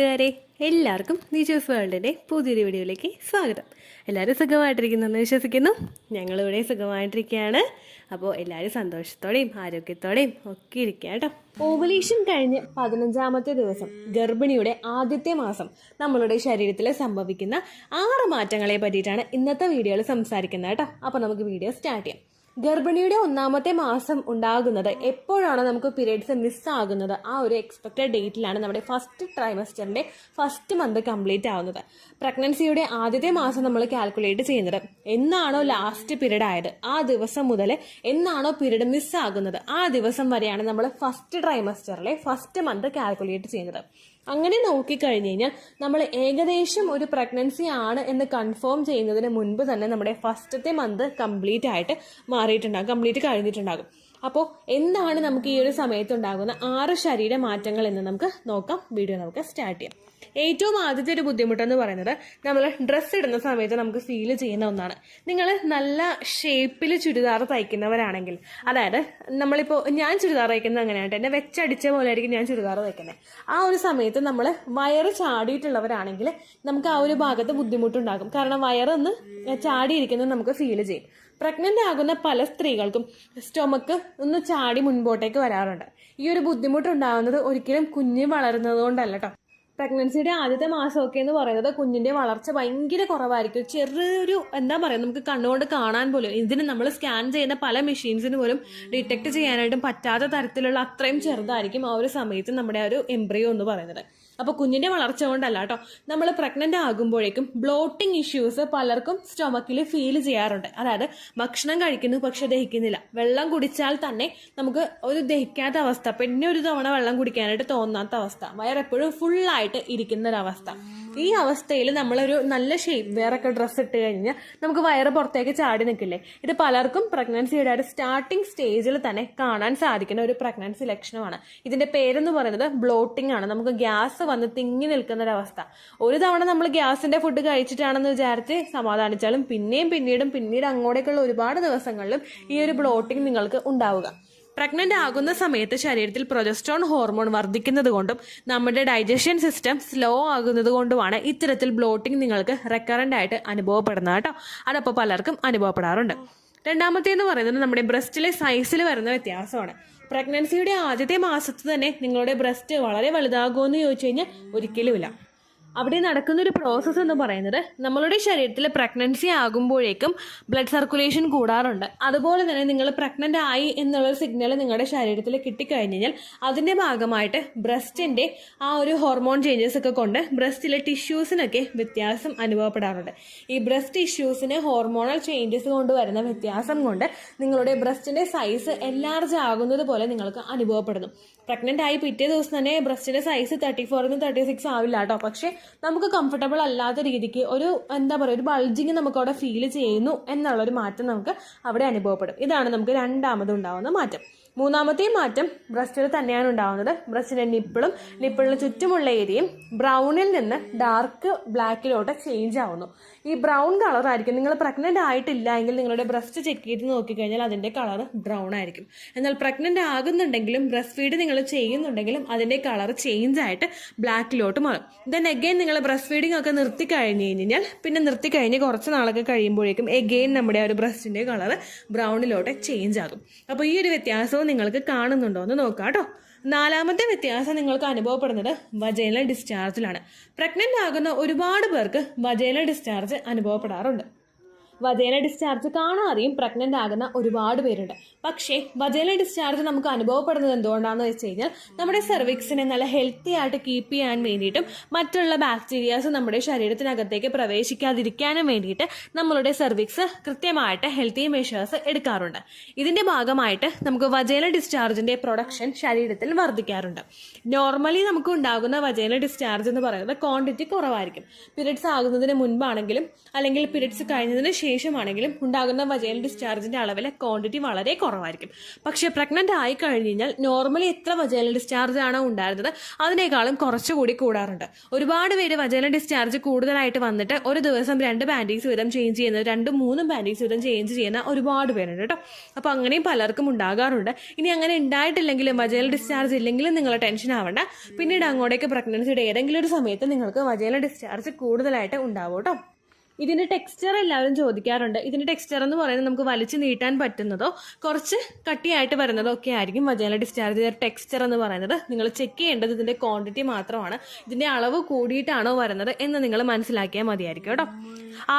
കൂട്ടുകാരെ, എല്ലാവർക്കും നിജോസ് വേൾഡിൻ്റെ പുതിയൊരു വീഡിയോയിലേക്ക് സ്വാഗതം. എല്ലാവരും സുഖമായിട്ടിരിക്കുന്നെന്ന് വിശ്വസിക്കുന്നു. ഞങ്ങളിവിടെ സുഖമായിട്ടിരിക്കുകയാണ്. അപ്പോൾ എല്ലാവരും സന്തോഷത്തോടെയും ആരോഗ്യത്തോടെയും ഒക്കെ ഇരിക്കുക കേട്ടോ. ഓവുലേഷൻ കഴിഞ്ഞ് 15ാമത്തെ ദിവസം ഗർഭിണിയുടെ ആദ്യത്തെ മാസം നമ്മളുടെ ശരീരത്തിൽ സംഭവിക്കുന്ന 6 മാറ്റങ്ങളെ പറ്റിയിട്ടാണ് ഇന്നത്തെ വീഡിയോയിൽ സംസാരിക്കുന്നത് കേട്ടോ. അപ്പോൾ നമുക്ക് വീഡിയോ സ്റ്റാർട്ട് ചെയ്യാം. ഗർഭിണിയുടെ 1ാമത്തെ മാസം ഉണ്ടാകുന്നത് എപ്പോഴാണ് നമുക്ക് പീരീഡ്സ് മിസ്സാകുന്നത്? ആ ഒരു എക്സ്പെക്റ്റഡ് ഡേറ്റിലാണ് നമ്മുടെ ഫസ്റ്റ് ട്രൈമസ്റ്ററിന്റെ ഫസ്റ്റ് മന്ത് കംപ്ലീറ്റ് ആവുന്നത്. പ്രഗ്നൻസിയുടെ ആദ്യത്തെ മാസം നമ്മൾ കാൽക്കുലേറ്റ് ചെയ്യുന്നത് എന്നാണോ ലാസ്റ്റ് പീരീഡ് ആയത് ആ ദിവസം മുതൽ എന്നാണോ പീരീഡ് മിസ്സാകുന്നത് ആ ദിവസം വരെയാണ് നമ്മൾ ഫസ്റ്റ് ട്രൈമസ്റ്ററിലെ ഫസ്റ്റ് മന്ത് കാൽക്കുലേറ്റ് ചെയ്യുന്നത്. അങ്ങനെ നോക്കിക്കഴിഞ്ഞ് കഴിഞ്ഞാൽ നമ്മൾ ഏകദേശം ഒരു പ്രഗ്നൻസി ആണ് എന്ന് കൺഫേം ചെയ്യുന്നതിന് മുൻപ് തന്നെ നമ്മുടെ ഫസ്റ്റത്തെ മന്ത് കംപ്ലീറ്റ് ആയിട്ട് മാറിയിട്ടുണ്ടാകും, കംപ്ലീറ്റ് കഴിഞ്ഞിട്ടുണ്ടാകും. അപ്പോൾ എന്താണ് നമുക്ക് ഈ ഒരു സമയത്തുണ്ടാകുന്ന 6 ശരീര മാറ്റങ്ങൾ എന്ന് നമുക്ക് നോക്കാം. വീഡിയോ നമുക്ക് സ്റ്റാർട്ട് ചെയ്യാം. ഏറ്റവും ആദ്യത്തെ ഒരു ബുദ്ധിമുട്ടെന്ന് പറയുന്നത് നമ്മൾ ഡ്രസ്സ് ഇടുന്ന സമയത്ത് നമുക്ക് ഫീൽ ചെയ്യുന്ന ഒന്നാണ്. നിങ്ങൾ നല്ല ഷേപ്പിൽ ചുരിദാർ തയ്ക്കുന്നവരാണെങ്കിൽ, അതായത് നമ്മളിപ്പോൾ ഞാൻ ചുരിദാർ തയ്ക്കുന്നത് അങ്ങനെയായിട്ട് എന്നെ വെച്ചടിച്ച പോലെ ആയിരിക്കും ഞാൻ ചുരിദാർ തയ്ക്കുന്നത്. ആ ഒരു സമയത്ത് നമ്മൾ വയറ് ചാടിയിട്ടുള്ളവരാണെങ്കിൽ നമുക്ക് ആ ഒരു ഭാഗത്ത് ബുദ്ധിമുട്ടുണ്ടാകും. കാരണം വയറൊന്ന് ചാടിയിരിക്കുന്നത് നമുക്ക് ഫീൽ ചെയ്യും. പ്രഗ്നന്റ് ആകുന്ന പല സ്ത്രീകൾക്കും സ്റ്റൊമക്ക് ഒന്ന് ചാടി മുൻപോട്ടേക്ക് വരാറുണ്ട്. ഈ ഒരു ബുദ്ധിമുട്ടുണ്ടാകുന്നത് ഒരിക്കലും കുഞ്ഞ് വളരുന്നത് കൊണ്ടല്ല കേട്ടോ. പ്രഗ്നൻസിയുടെ ആദ്യത്തെ മാസമൊക്കെ എന്ന് പറയുന്നത് കുഞ്ഞിന്റെ വളർച്ച ഭയങ്കര കുറവായിരിക്കും. ചെറിയൊരു എന്താ പറയുക, നമുക്ക് കണ്ണുകൊണ്ട് കാണാൻ പോലും, ഇതിന് നമ്മൾ സ്കാൻ ചെയ്യുന്ന പല മെഷീൻസിന് പോലും ഡിറ്റക്ട് ചെയ്യാനായിട്ടും പറ്റാത്ത തരത്തിലുള്ള അത്രയും ചെറുതായിരിക്കും ആ ഒരു സമയത്ത് നമ്മുടെ ആ ഒരു എംബ്രിയോ എന്ന് പറയുന്നത്. അപ്പോൾ കുഞ്ഞിന്റെ വളർച്ച കൊണ്ടല്ല കേട്ടോ. നമ്മൾ പ്രഗ്നന്റ് ആകുമ്പോഴേക്കും ബ്ലോട്ടിംഗ് ഇഷ്യൂസ് പലർക്കും സ്റ്റൊമക്കിൽ ഫീൽ ചെയ്യാറുണ്ട്. അതായത് ഭക്ഷണം കഴിക്കുന്നു പക്ഷെ ദഹിക്കുന്നില്ല. വെള്ളം കുടിച്ചാൽ തന്നെ നമുക്ക് ഒരു ദഹിക്കാത്ത അവസ്ഥ, പിന്നെ ഒരു തവണ വെള്ളം കുടിക്കാനായിട്ട് തോന്നാത്ത അവസ്ഥ, വയറെപ്പോഴും ഫുള്ളായിട്ട് ഇരിക്കുന്ന ഒരവസ്ഥ. ഈ അവസ്ഥയിൽ നമ്മളൊരു നല്ല ഷേപ്പ് വേറൊക്കെ ഡ്രസ്സ് ഇട്ട് കഴിഞ്ഞാൽ നമുക്ക് വയറ് പുറത്തേക്ക് ചാടി നിൽക്കില്ലേ? ഇത് പലർക്കും പ്രഗ്നൻസിയുടെ ഒരു സ്റ്റാർട്ടിംഗ് സ്റ്റേജിൽ തന്നെ കാണാൻ സാധിക്കുന്ന ഒരു പ്രഗ്നൻസി ലക്ഷണമാണ്. ഇതിന്റെ പേരെന്ന് പറയുന്നത് ബ്ലോട്ടിംഗ് ആണ്. നമുക്ക് ഗ്യാസ് വന്ന് തിങ്ങി നിൽക്കുന്ന ഒരവസ്ഥ. ഒരു തവണ നമ്മൾ ഗ്യാസിന്റെ ഫുഡ് കഴിച്ചിട്ടാണെന്ന് വിചാരിച്ച് സമാധാനിച്ചാലും പിന്നീട് അങ്ങോട്ടേക്കുള്ള ഒരുപാട് ദിവസങ്ങളിലും ഈ ഒരു ബ്ലോട്ടിംഗ് നിങ്ങൾക്ക് ഉണ്ടാവുക. പ്രഗ്നന്റ് ആകുന്ന സമയത്ത് ശരീരത്തിൽ പ്രൊജസ്ട്രോൺ ഹോർമോൺ വർദ്ധിക്കുന്നത് കൊണ്ടും നമ്മുടെ ഡൈജഷൻ സിസ്റ്റം സ്ലോ ആകുന്നത് കൊണ്ടുമാണ് ഇത്തരത്തിൽ ബ്ലോട്ടിംഗ് നിങ്ങൾക്ക് റെക്കറന്റ് ആയിട്ട് അനുഭവപ്പെടുന്നത് കേട്ടോ. അതപ്പോൾ പലർക്കും അനുഭവപ്പെടാറുണ്ട്. രണ്ടാമത്തേന്ന് പറയുന്നത് നമ്മുടെ ബ്രസ്റ്റിലെ സൈസിൽ വരുന്ന വ്യത്യാസമാണ്. പ്രഗ്നൻസിയുടെ ആദ്യത്തെ മാസത്ത് തന്നെ നിങ്ങളുടെ ബ്രസ്റ്റ് വളരെ വലുതാകുമോ എന്ന് ചോദിച്ചു കഴിഞ്ഞാൽ ഒരിക്കലുമില്ല. അവിടെ നടക്കുന്നൊരു പ്രോസസ്സ് എന്ന് പറയുന്നത് നമ്മളുടെ ശരീരത്തിൽ പ്രഗ്നൻസി ആകുമ്പോഴേക്കും ബ്ലഡ് സർക്കുലേഷൻ കൂടാറുണ്ട്. അതുപോലെ തന്നെ നിങ്ങൾ പ്രഗ്നന്റ് ആയി എന്നുള്ളൊരു സിഗ്നൽ നിങ്ങളുടെ ശരീരത്തിൽ കിട്ടിക്കഴിഞ്ഞ് കഴിഞ്ഞാൽ അതിൻ്റെ ഭാഗമായിട്ട് ബ്രസ്റ്റിൻ്റെ ആ ഒരു ഹോർമോൺ ചേഞ്ചസ് ഒക്കെ കൊണ്ട് ബ്രസ്റ്റിലെ ടിഷ്യൂസിനൊക്കെ വ്യത്യാസം അനുഭവപ്പെടാറുണ്ട്. ഈ ബ്രസ്റ്റ് ടിഷ്യൂസിന് ഹോർമോണൽ ചേഞ്ചസ് കൊണ്ട് വരുന്ന വ്യത്യാസം കൊണ്ട് നിങ്ങളുടെ ബ്രസ്റ്റിൻ്റെ സൈസ് എൻലാർജ് ആകുന്നത് പോലെ നിങ്ങൾക്ക് അനുഭവപ്പെടുന്നു. പ്രഗ്നന്റ് ആയി പിറ്റേ ദിവസം തന്നെ ബ്രസ്റ്റിന്റെ സൈസ് 34 36 ആവില്ല കേട്ടോ. പക്ഷെ നമുക്ക് കംഫർട്ടബിൾ അല്ലാത്ത രീതിക്ക് ഒരു എന്താ പറയുക, ഒരു ബൾജിങ് നമുക്ക് അവിടെ ഫീൽ ചെയ്യുന്നു എന്നുള്ളൊരു മാറ്റം നമുക്ക് അവിടെ അനുഭവപ്പെടും. ഇതാണ് നമുക്ക് രണ്ടാമത് ഉണ്ടാവുന്ന മാറ്റം. മൂന്നാമത്തെ മാറ്റം ബ്രസ്റ്റിൽ തന്നെയാണ് ഉണ്ടാവുന്നത്. ബ്രസ്റ്റിന്റെ നിപ്പിളിന് ചുറ്റുമുള്ള ഏരിയയും ബ്രൗണിൽ നിന്ന് ഡാർക്ക് ബ്ലാക്കിലോട്ട് ചേഞ്ച് ആവുന്നു. ഈ ബ്രൗൺ കളർ ആയിരിക്കും. നിങ്ങൾ പ്രഗ്നന്റ് ആയിട്ടില്ല എങ്കിൽ നിങ്ങളുടെ ബ്രസ്റ്റ് ചെക്ക് ചെയ്ത് നോക്കിക്കഴിഞ്ഞാൽ അതിന്റെ കളർ ബ്രൗൺ ആയിരിക്കും. എന്നാൽ പ്രഗ്നന്റ് ആകുന്നുണ്ടെങ്കിലും ബ്രസ്റ്റ് ഫീഡ് നിങ്ങൾ ചെയ്യുന്നുണ്ടെങ്കിലും അതിന്റെ കളർ ചേഞ്ച് ആയിട്ട് ബ്ലാക്കിലോട്ട് മാറും. ദെൻ എഗെയിൻ നിങ്ങൾ ബ്രസ്റ്റ് ഫീഡിങ് ഒക്കെ നിർത്തി കഴിഞ്ഞ് കുറച്ച് നാളൊക്കെ കഴിയുമ്പോഴേക്കും എഗെയിൻ നമ്മുടെ ആ ഒരു ബ്രസ്റ്റിന്റെ കളർ ബ്രൗണിലോട്ട് ചേഞ്ച് ആകും. അപ്പോൾ ഈ ഒരു വ്യത്യാസവും നിങ്ങൾക്ക് കാണുന്നുണ്ടോ എന്ന് നോക്കാം കേട്ടോ. നാലാമത്തെ വ്യത്യാസം നിങ്ങൾക്ക് അനുഭവപ്പെടുന്നത് വജൈനൽ ഡിസ്ചാർജിലാണ്. പ്രഗ്നന്റ് ആകുന്ന ഒരുപാട് പേർക്ക് വജൈനൽ ഡിസ്ചാർജ് അനുഭവപ്പെടാറുണ്ട്. വജൈനൽ ഡിസ്ചാർജ് കാണാതെയും പ്രഗ്നന്റ് ആകുന്ന ഒരുപാട് പേരുണ്ട്. പക്ഷേ വജൈനൽ ഡിസ്ചാർജ് നമുക്ക് അനുഭവപ്പെടുന്നത് എന്തുകൊണ്ടാണെന്ന് വെച്ച് കഴിഞ്ഞാൽ നമ്മുടെ സെർവിക്സിനെ നല്ല ഹെൽത്തി ആയിട്ട് കീപ്പ് ചെയ്യാൻ വേണ്ടിയിട്ടും മറ്റുള്ള ബാക്ടീരിയാസ് നമ്മുടെ ശരീരത്തിനകത്തേക്ക് പ്രവേശിക്കാതിരിക്കാനും വേണ്ടിയിട്ട് നമ്മളുടെ സെർവിക്സ് കൃത്യമായിട്ട് ഹെൽത്തി മെഷേഴ്സ് എടുക്കാറുണ്ട്. ഇതിന്റെ ഭാഗമായിട്ട് നമുക്ക് വജൈനൽ ഡിസ്ചാർജിന്റെ പ്രൊഡക്ഷൻ ശരീരത്തിൽ വർദ്ധിക്കാറുണ്ട്. നോർമലി നമുക്ക് ഉണ്ടാകുന്ന വജൈനൽ ഡിസ്ചാർജ് എന്ന് പറയുന്നത് ക്വാണ്ടിറ്റി കുറവായിരിക്കും. പീരിയഡ്സ് ആകുന്നതിന് മുൻപാണെങ്കിലും അല്ലെങ്കിൽ പീരിയഡ്സ് കഴിഞ്ഞതിന് ശേഷമാണെങ്കിലും ഉണ്ടാകുന്ന വജൈനൽ ഡിസ്ചാർജിന്റെ അളവിലെ ക്വാണ്ടിറ്റി വളരെ കുറവായിരിക്കും. പക്ഷെ പ്രഗ്നന്റ് ആയി കഴിഞ്ഞ് കഴിഞ്ഞാൽ നോർമലി എത്ര വജൈനൽ ഡിസ്ചാർജ് ആണോ ഉണ്ടായിരുന്നത് അതിനേക്കാളും കുറച്ചുകൂടി കൂടാറുണ്ട്. ഒരുപാട് പേര് വജൈനൽ ഡിസ്ചാർജ് കൂടുതലായിട്ട് വന്നിട്ട് ഒരു ദിവസം 2 പാൻറ്റീസ് വീതം ചേഞ്ച് ചെയ്യുന്നത്, 2-3 പാൻറ്റീസ് വീതം ചേഞ്ച് ചെയ്യുന്ന ഒരുപാട് പേരുണ്ട് കേട്ടോ. അപ്പോൾ അങ്ങനെയും പലർക്കും ഉണ്ടാകാറുണ്ട്. ഇനി അങ്ങനെ ഉണ്ടായിട്ടില്ലെങ്കിലും വജൈനൽ ഡിസ്ചാർജ് ഇല്ലെങ്കിലും നിങ്ങൾ ടെൻഷൻ ആവണ്ട. പിന്നീട് അങ്ങോട്ടേക്ക് പ്രഗ്നൻസിയുടെ ഏതെങ്കിലും ഒരു സമയത്ത് നിങ്ങൾക്ക് വജൈനൽ ഡിസ്ചാർജ് കൂടുതലായിട്ട് ഉണ്ടാവും കേട്ടോ. ഇതിന്റെ ടെക്സ്ചർ എല്ലാവരും ചോദിക്കാറുണ്ട്. ഇതിന്റെ ടെക്സ്ചർ എന്ന് പറയുന്നത് നമുക്ക് വലിച്ചു നീട്ടാൻ പറ്റുന്നതോ കുറച്ച് കട്ടിയായിട്ട് വരുന്നതോ ഒക്കെ ആയിരിക്കും വജൈനൽ ഡിസ്ചാർജ് ടെക്സ്ചർ എന്ന് പറയുന്നത്. നിങ്ങൾ ചെക്ക് ചെയ്യേണ്ടത് ഇതിന്റെ ക്വാണ്ടിറ്റി മാത്രമാണ്. ഇതിന്റെ അളവ് കൂടിയിട്ടാണോ വരുന്നത് എന്ന് നിങ്ങൾ മനസ്സിലാക്കിയാൽ മതിയായിരിക്കും കേട്ടോ.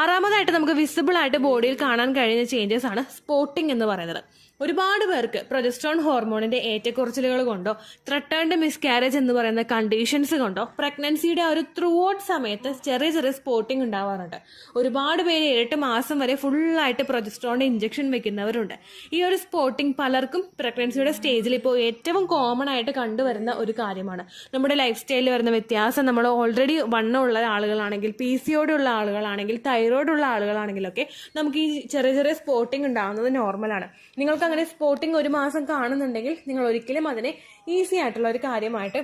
ആറാമതായിട്ട് നമുക്ക് വിസിബിൾ ആയിട്ട് ബോഡിയിൽ കാണാൻ കഴിയുന്ന ചേഞ്ചസ് ആണ് സ്പോട്ടിംഗ് എന്ന് പറയുന്നത്. ഒരുപാട് പേർക്ക് പ്രൊജസ്ട്രോൺ ഹോർമോണിന്റെ ഏറ്റക്കുറച്ചിലുകൾ കൊണ്ടോ ത്രട്ടേൺഡ് മിസ്കാരേജ് എന്ന് പറയുന്ന കണ്ടീഷൻസ് കൊണ്ടോ പ്രഗ്നൻസിയുടെ ഒരു ത്രൂ ഔട്ട് സമയത്ത് ചെറിയ ചെറിയ സ്പോട്ടിംഗ് ഉണ്ടാവാറുണ്ട്. ഒരുപാട് പേര് 8 മാസം വരെ ഫുള്ളായിട്ട് പ്രൊജസ്ട്രോണിന്റെ ഇഞ്ചക്ഷൻ വെക്കുന്നവരുണ്ട്. ഈ ഒരു സ്പോട്ടിംഗ് പലർക്കും പ്രഗ്നൻസിയുടെ സ്റ്റേജിൽ ഇപ്പോൾ ഏറ്റവും കോമൺ ആയിട്ട് കണ്ടുവരുന്ന ഒരു കാര്യമാണ്. നമ്മുടെ ലൈഫ് സ്റ്റൈലിൽ വരുന്ന വ്യത്യാസം, നമ്മൾ ഓൾറെഡി വണ്ണമുള്ള ആളുകളാണെങ്കിൽ, PCOD ഉള്ള ആളുകളാണെങ്കിൽ, തൈറോയ്ഡ് ഉള്ള ആളുകളാണെങ്കിലൊക്കെ നമുക്ക് ഈ ചെറിയ ചെറിയ സ്പോട്ടിംഗ് ഉണ്ടാകുന്നത് നോർമലാണ്. നിങ്ങൾക്ക് അങ്ങനെ സ്പോട്ടിംഗ് 1 മാസം കാണുന്നുണ്ടെങ്കിൽ നിങ്ങൾ ഒരിക്കലും അതിനെ ഈസി ആയിട്ടുള്ള ഒരു കാര്യമായിട്ട്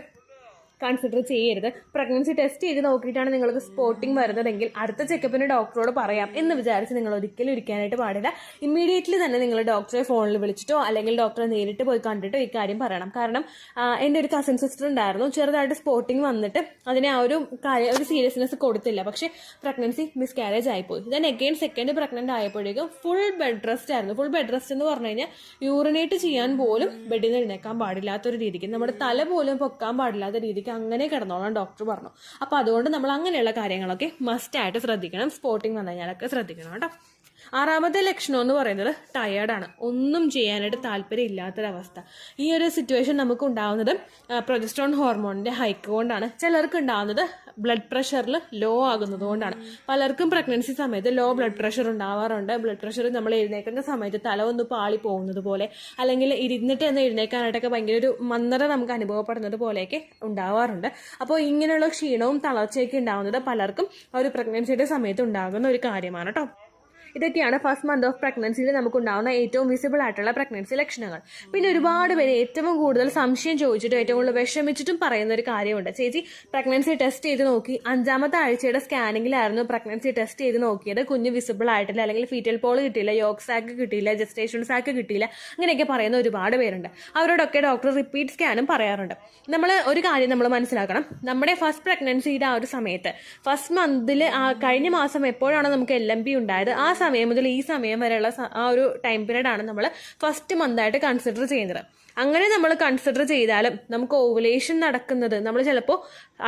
കൺസിഡർ ചെയ്യരുത്. പ്രഗ്നൻസി ടെസ്റ്റ് ചെയ്ത് നോക്കിയിട്ടാണ് നിങ്ങൾക്ക് സ്പോട്ടിംഗ് വരുന്നതെങ്കിൽ അടുത്ത ചെക്കപ്പിന് ഡോക്ടറോട് പറയാം എന്ന് വിചാരിച്ച് നിങ്ങൾ ഒരിക്കലും ഇരിക്കാനായിട്ട് പാടില്ല. ഇമ്മീഡിയറ്റ്ലി തന്നെ നിങ്ങൾ ഡോക്ടറെ ഫോണിൽ വിളിച്ചിട്ടോ അല്ലെങ്കിൽ ഡോക്ടറെ നേരിട്ട് പോയി കണ്ടിട്ടോ ഈ കാര്യം പറയണം. കാരണം എൻ്റെ ഒരു കസിൻ സിസ്റ്റർ ഉണ്ടായിരുന്നു, ചെറുതായിട്ട് സ്പോട്ടിംഗ് വന്നിട്ട് അതിനെ ആ ഒരു സീരിയസ്നെസ് കൊടുത്തില്ല. പക്ഷേ പ്രഗ്നൻസി മിസ്കാരേജ് ആയിപ്പോയി. ദെൻ അഗെയിൻ സെക്കൻഡ് പ്രഗ്നന്റ് ആയപ്പോഴേക്കും ഫുൾ ബെഡ് റെസ്റ്റ് ആയിരുന്നു. ഫുൾ ബെഡ് റെസ്റ്റ് എന്ന് പറഞ്ഞു കഴിഞ്ഞാൽ യൂറിനേറ്റ് ചെയ്യാൻ പോലും ബെഡിൽ നിന്ന് എഴുന്നേക്കാൻ പാടില്ലാത്തൊരു രീതിക്ക്, നമ്മുടെ തല പോലും പൊക്കാൻ പാടില്ലാത്ത രീതിക്ക് അങ്ങനെ കിടന്നോളാം ഡോക്ടർ പറഞ്ഞു. അപ്പോൾ അതുകൊണ്ട് നമ്മൾ അങ്ങനെയുള്ള കാര്യങ്ങളൊക്കെ മസ്റ്റായിട്ട് ശ്രദ്ധിക്കണം. സ്പോട്ടിംഗ് വന്നു കഴിഞ്ഞാലൊക്കെ ശ്രദ്ധിക്കണം കേട്ടോ. ആറാമത്തെ ലക്ഷണം എന്ന് പറയുന്നത് ടയേർഡാണ്. ഒന്നും ചെയ്യാനായിട്ട് താല്പര്യം ഇല്ലാത്തൊരവസ്ഥ. ഈ ഒരു സിറ്റുവേഷൻ നമുക്ക് ഉണ്ടാവുന്നത് പ്രൊജസ്ട്രോൺ ഹോർമോണിന്റെ ഹൈക്ക് കൊണ്ടാണ്. ചിലർക്ക് ഉണ്ടാവുന്നത് ബ്ലഡ് പ്രഷറിൽ ലോ ആകുന്നത് കൊണ്ടാണ്. പലർക്കും പ്രഗ്നൻസി സമയത്ത് ലോ ബ്ലഡ് പ്രഷർ ഉണ്ടാവാറുണ്ട്. ബ്ലഡ് പ്രഷർ നമ്മൾ എഴുന്നേക്കുന്ന സമയത്ത് തല ഒന്ന് പാളി പോകുന്നത് പോലെ, അല്ലെങ്കിൽ ഇരുന്നിട്ട് തന്നെ എഴുന്നേക്കാനായിട്ടൊക്കെ ഭയങ്കര ഒരു മന്ദത നമുക്ക് അനുഭവപ്പെടുന്നത് പോലെയൊക്കെ ഉണ്ടാവാറുണ്ട്. അപ്പോൾ ഇങ്ങനെയുള്ള ക്ഷീണവും തളർച്ചയൊക്കെ ഉണ്ടാവുന്നത് പലർക്കും ഒരു പ്രഗ്നൻസിയുടെ സമയത്ത് ഉണ്ടാകുന്ന ഒരു കാര്യമാണ് കേട്ടോ. ഇതൊക്കെയാണ് ഫസ്റ്റ് മന്ത് ഓഫ് പ്രഗ്നൻസിയിൽ നമുക്കുണ്ടാകുന്ന ഏറ്റവും വിസിബിൾ ആയിട്ടുള്ള പ്രഗ്നൻസി ലക്ഷണങ്ങൾ. പിന്നെ ഒരുപാട് പേര് ഏറ്റവും കൂടുതൽ സംശയം ചോദിച്ചിട്ടും ഏറ്റവും കൂടുതൽ വിഷമിച്ചിട്ടും പറയുന്ന ഒരു കാര്യമുണ്ട്. ചേച്ചി പ്രഗ്നൻസി ടെസ്റ്റ് ചെയ്ത് നോക്കി, 5ാമത്തെ ആഴ്ചയുടെ സ്കാനിങ്ങിലായിരുന്നു പ്രഗ്നൻസി ടെസ്റ്റ് ചെയ്ത് നോക്കിയത്, കുഞ്ഞ് വിസിബിൾ ആയിട്ടില്ല, അല്ലെങ്കിൽ ഫീറ്റൽ പോൾ കിട്ടിയില്ല, യോഗ് സാക്ക് കിട്ടിയില്ല, ജസ്റ്റേഷൻ സാക്ക് കിട്ടിയില്ല, അങ്ങനെയൊക്കെ പറയുന്ന ഒരുപാട് പേരുണ്ട്. അവരോടൊക്കെ ഡോക്ടർ റിപ്പീറ്റ് സ്കാനും പറയാറുണ്ട്. നമ്മൾ ഒരു കാര്യം നമ്മൾ മനസ്സിലാക്കണം, നമ്മുടെ ഫസ്റ്റ് പ്രഗ്നൻസിയുടെ ആ ഒരു സമയത്ത് ഫസ്റ്റ് മന്തിൽ കഴിഞ്ഞ മാസം എപ്പോഴാണ് നമുക്ക് LMP ഉണ്ടായത് ആ സമയം മുതൽ ഈ സമയം വരെയുള്ള ആ ഒരു ടൈം പീരീഡ് ആണ് നമ്മൾ ഫസ്റ്റ് മന്തായിട്ട് കൺസിഡർ ചെയ്യുന്നത്. അങ്ങനെ നമ്മൾ കൺസിഡർ ചെയ്താലും നമുക്ക് ഓവുലേഷൻ നടക്കുന്നത് നമ്മൾ ചിലപ്പോൾ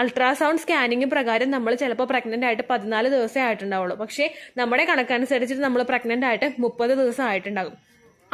അൾട്രാസൗണ്ട് സ്കാനിങ് പ്രകാരം നമ്മൾ ചിലപ്പോൾ പ്രഗ്നന്റ് ആയിട്ട് 14 ദിവസമേ ആയിട്ടുണ്ടാവുള്ളൂ. പക്ഷേ നമ്മുടെ കണക്കനുസരിച്ചിട്ട് നമ്മൾ പ്രഗ്നന്റ് ആയിട്ട് 30 ദിവസം ആയിട്ടുണ്ടാകും.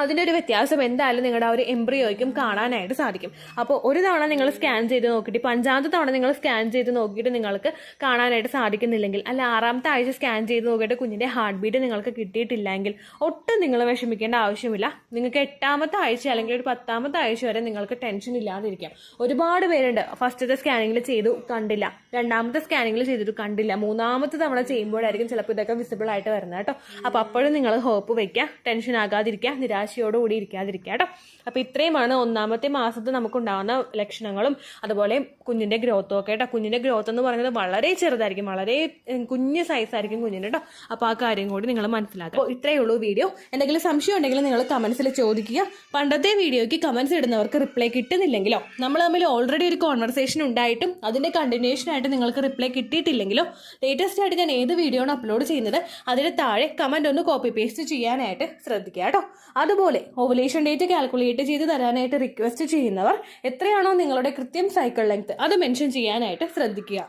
അതിൻ്റെ ഒരു വ്യത്യാസം എന്തായാലും നിങ്ങളുടെ ആ ഒരു എംബ്രിയോയ്ക്കും കാണാനായിട്ട് സാധിക്കും. അപ്പോൾ ഒരു തവണ നിങ്ങൾ സ്കാൻ ചെയ്ത് നോക്കിയിട്ട് 5ാമത്തെ തവണ നിങ്ങൾ സ്കാൻ ചെയ്ത് നോക്കിയിട്ട് നിങ്ങൾക്ക് കാണാനായിട്ട് സാധിക്കുന്നില്ലെങ്കിൽ, അല്ല 6ാമത്തെ ആഴ്ച സ്കാൻ ചെയ്ത് നോക്കിയിട്ട് കുഞ്ഞിൻ്റെ ഹാർട്ട് ബീറ്റ് നിങ്ങൾക്ക് കിട്ടിയിട്ടില്ലെങ്കിൽ ഒട്ടും നിങ്ങൾ വിഷമിക്കേണ്ട ആവശ്യമില്ല. നിങ്ങൾക്ക് 8ാമത്തെ ആഴ്ച അല്ലെങ്കിൽ ഒരു 10ാമത്തെ ആഴ്ച വരെ നിങ്ങൾക്ക് ടെൻഷൻ ഇല്ലാതിരിക്കാം. ഒരുപാട് പേരുണ്ട് ഫസ്റ്റത്തെ സ്കാനിങ്ങിൽ ചെയ്തു കണ്ടില്ല, 2ാമത്തെ സ്കാനിങ്ങിൽ ചെയ്തിട്ട് കണ്ടില്ല, 3ാമത്തെ തവണ ചെയ്യുമ്പോഴായിരിക്കും ചിലപ്പോൾ ഇതൊക്കെ വിസിബിൾ ആയിട്ട് വരുന്നത് കേട്ടോ. അപ്പോൾ അപ്പോഴും നിങ്ങൾ ഹോപ്പ് വയ്ക്കുക, ടെൻഷൻ ആകാതിരിക്കുക, നിരാശയോടുകൂടി ഇരിക്കാതിരിക്കുക കേട്ടോ. അപ്പോൾ ഇത്രയുമാണ് 1ാമത്തെ മാസത്തിൽ നമുക്കുണ്ടാകുന്ന ലക്ഷണങ്ങളും അതുപോലെ കുഞ്ഞിൻ്റെ ഗ്രോത്തും ഒക്കെ കേട്ടോ. കുഞ്ഞിൻ്റെ ഗ്രോത്ത് എന്ന് പറയുന്നത് വളരെ ചെറുതായിരിക്കും, വളരെ കുഞ്ഞ് സൈസായിരിക്കും കുഞ്ഞിൻ്റെ കേട്ടോ. അപ്പോൾ ആ കാര്യം കൂടി നിങ്ങൾ മനസ്സിലാക്കുക. അപ്പോൾ ഇത്രയേ ഉള്ളൂ വീഡിയോ. എന്തെങ്കിലും സംശയം ഉണ്ടെങ്കിൽ നിങ്ങൾ കമൻസിൽ ചോദിക്കുക. പണ്ടത്തെ വീഡിയോയ്ക്ക് കമൻസ് ഇടുന്നവർക്ക് റിപ്ലൈ കിട്ടുന്നില്ലെങ്കിലോ, നമ്മൾ തമ്മിൽ ഓൾറെഡി ഒരു കോൺവെർസേഷൻ ഉണ്ടായിട്ടും അതിൻ്റെ കണ്ടിന്യൂഷൻ ആയിട്ട് നിങ്ങൾക്ക് റിപ്ലൈ കിട്ടിയിട്ടില്ലെങ്കിലോ, ലേറ്റസ്റ്റ് ആയിട്ട് ഞാൻ ഏത് വീഡിയോ ആണ് അപ്ലോഡ് ചെയ്യുന്നത് അതിന് താഴെ കമൻറ്റ് ഒന്ന് കോപ്പി പേസ്റ്റ് ചെയ്യാനായിട്ട് ശ്രദ്ധിക്കുക കേട്ടോ. അതുപോലെ ഓവുലേഷൻ ഡേറ്റ് കാൽക്കുലേറ്റ് ചെയ്ത് തരാനായിട്ട് റിക്വസ്റ്റ് ചെയ്യുന്നവർ എത്രയാണോ നിങ്ങളുടെ കൃത്യം സൈക്കിൾ ലെങ്ത് അത് മെൻഷൻ ചെയ്യാനായിട്ട് ശ്രദ്ധിക്കുക.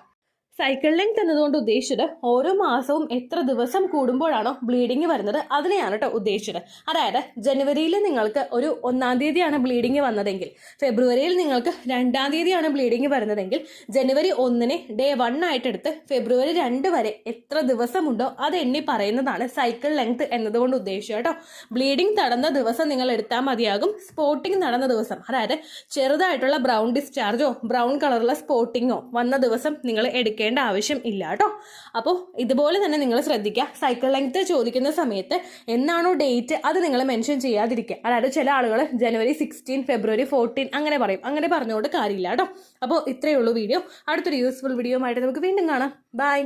സൈക്കിൾ ലെങ്ത് എന്നതുകൊണ്ട് ഉദ്ദേശിച്ചത് ഓരോ മാസവും എത്ര ദിവസം കൂടുമ്പോഴാണോ ബ്ലീഡിങ് വരുന്നത് അതിനെയാണ് കേട്ടോ ഉദ്ദേശിച്ചത്. അതായത് ജനുവരിയിൽ നിങ്ങൾക്ക് ഒരു 1-ാം തീയതിയാണ് ബ്ലീഡിങ് വന്നതെങ്കിൽ, ഫെബ്രുവരിയിൽ നിങ്ങൾക്ക് 2-ാം തീയതിയാണ് ബ്ലീഡിങ് വരുന്നതെങ്കിൽ, ജനുവരി 1-നെ ഡേ 1 ആയിട്ടെടുത്ത് ഫെബ്രുവരി 2 വരെ എത്ര ദിവസമുണ്ടോ അത് എണ്ണി പറയുന്നതാണ് സൈക്കിൾ ലെങ്ത് എന്നതുകൊണ്ട് ഉദ്ദേശിച്ചത് കേട്ടോ. ബ്ലീഡിങ് നടന്ന ദിവസം നിങ്ങൾ എടുത്താൽ മതിയാകും. സ്പോട്ടിങ് നടന്ന ദിവസം, അതായത് ചെറുതായിട്ടുള്ള ബ്രൗൺ ഡിസ്ചാർജോ ബ്രൗൺ കളറുള്ള സ്പോട്ടിങ്ങോ വന്ന ദിവസം നിങ്ങൾ എടുക്കുക ശ്രദ്ധിക്കേണ്ട ആവശ്യം ഇല്ല കേട്ടോ. അപ്പോൾ ഇതുപോലെ തന്നെ നിങ്ങൾ ശ്രദ്ധിക്കുക, സൈക്കിൾ ലെങ്ത് ചോദിക്കുന്ന സമയത്ത് എന്നാണോ ഡേറ്റ് അത് നിങ്ങൾ മെൻഷൻ ചെയ്യാതിരിക്കുക. അതായത് ചില ആളുകൾ January 16, February 14 അങ്ങനെ പറയും. അങ്ങനെ പറഞ്ഞുകൊണ്ട് കാര്യമില്ല കേട്ടോ. അപ്പോൾ ഇത്രയേ ഉള്ളൂ വീഡിയോ. അടുത്തൊരു യൂസ്ഫുൾ വീഡിയോ ആയിട്ട് നമുക്ക് വീണ്ടും കാണാം. ബൈ.